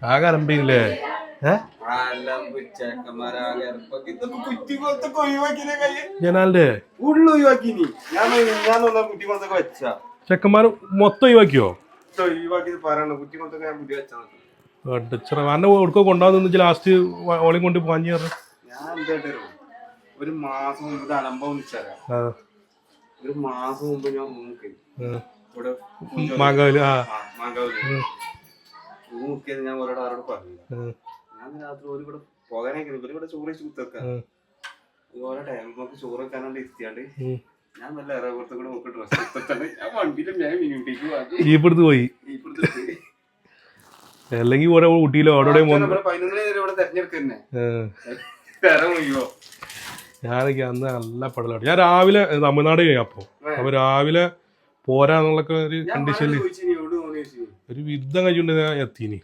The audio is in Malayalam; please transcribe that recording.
ആകെ അലമ്പില്ലേ ജനാലിന്റെ ചെക്കന്മാര് മൊത്തം ഒഴിവാക്കിയോ? അന്നെ കൊടുക്കോ കൊണ്ടാന്ന് ലാസ്റ്റ് ഓളയും കൊണ്ട് പാഞ്ഞു പറഞ്ഞു. ഒരു മാസം മുമ്പ് അലമ്പം വിളിച്ചാരാ, ഒരു മാസം മുമ്പ് ഞാൻ ഇവിടെ മാങ്കാവില് നോക്കിയത് ഞാൻ ഓരോട് ആരോട് പറഞ്ഞില്ല. ഞാൻ രാത്രി ഒരു ഇവിടെ പോകാനൊക്കെ ഇവിടെ ചോറ് കുത്തൊക്കെ ഓരോ ടൈം നമുക്ക് ചോറ് വെക്കാനാണ്ട് ഇരുത്തിയാണ്ട് ഞാൻ നല്ല ഇറപുറത്ത് കൂടെ നോക്കി ഡ്രസ് എടുത്തിട്ടാണ് ഞാൻ വണ്ടിയിലും ഞാൻ ഇപ്പുറത്ത് പോയി. അല്ലെങ്കിൽ ഓരോ ഊട്ടിയിലോ അവിടെ 11 ഇവിടെ തെരഞ്ഞെടുക്കന്നെ തരമോ. ഞാനൊക്കെ അന്ന് നല്ല പടലാണ്. ഞാൻ രാവിലെ തമിഴ്നാട് അപ്പൊ രാവിലെ പോരാന്നുള്ള ഒരു കണ്ടീഷനിൽ ഒരു യുദ്ധം കഴിഞ്ഞുകൊണ്ട് ഞാൻ എത്തീനി.